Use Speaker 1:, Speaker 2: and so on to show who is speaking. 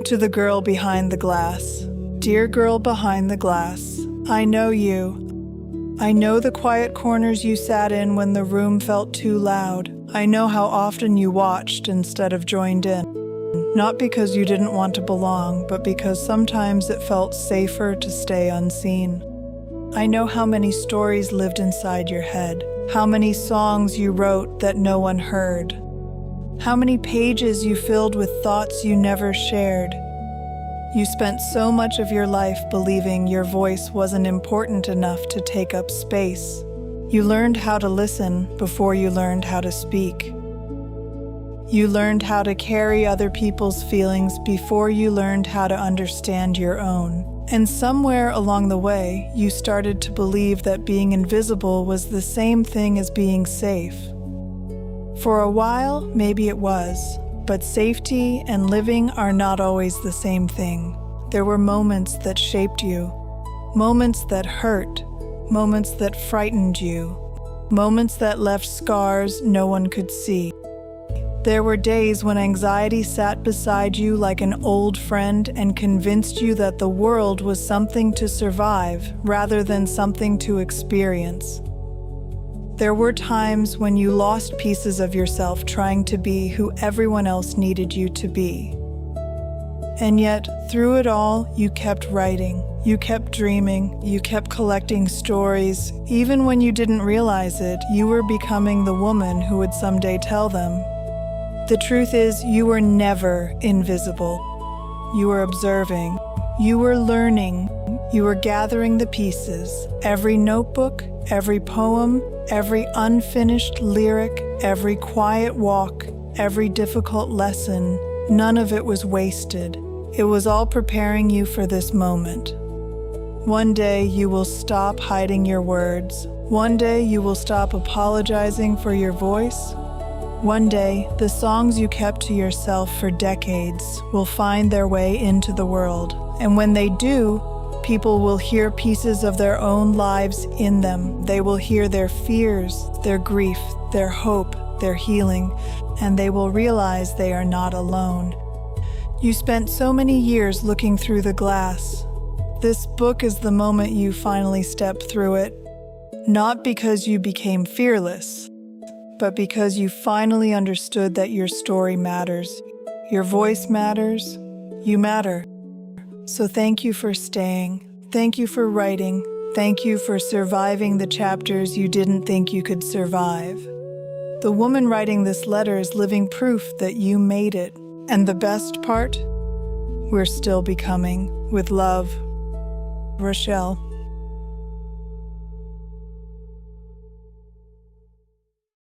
Speaker 1: To the girl behind the glass. Dear girl behind the glass, I know you. I know the quiet corners you sat in when the room felt too loud. I know how often you watched instead of joined in. Not because you didn't want to belong, but because sometimes it felt safer to stay unseen. I know how many stories lived inside your head, how many songs you wrote that no one heard. How many pages you filled with thoughts you never shared. You spent so much of your life believing your voice wasn't important enough to take up space. You learned how to listen before you learned how to speak. You learned how to carry other people's feelings before you learned how to understand your own. And somewhere along the way, you started to believe that being invisible was the same thing as being safe. For a while, maybe it was, but safety and living are not always the same thing. There were moments that shaped you, moments that hurt, moments that frightened you, moments that left scars no one could see. There were days when anxiety sat beside you like an old friend and convinced you that the world was something to survive rather than something to experience. There were times when you lost pieces of yourself trying to be who everyone else needed you to be. And yet, through it all, you kept writing, you kept dreaming, you kept collecting stories. Even when you didn't realize it, you were becoming the woman who would someday tell them. The truth is, you were never invisible. You were observing, you were learning, you were gathering the pieces. Every notebook, every poem, every unfinished lyric, every quiet walk, every difficult lesson, none of it was wasted. It was all preparing you for this moment. One day you will stop hiding your words. One day you will stop apologizing for your voice. One day, the songs you kept to yourself for decades will find their way into the world. And when they do, people will hear pieces of their own lives in them. They will hear their fears, their grief, their hope, their healing, and they will realize they are not alone. You spent so many years looking through the glass. This book is the moment you finally step through it, not because you became fearless, but because you finally understood that your story matters. Your voice matters. You matter. So thank you for staying. Thank you for writing. Thank you for surviving the chapters you didn't think you could survive. The woman writing this letter is living proof that you made it. And the best part? We're still becoming. With love, Rushell.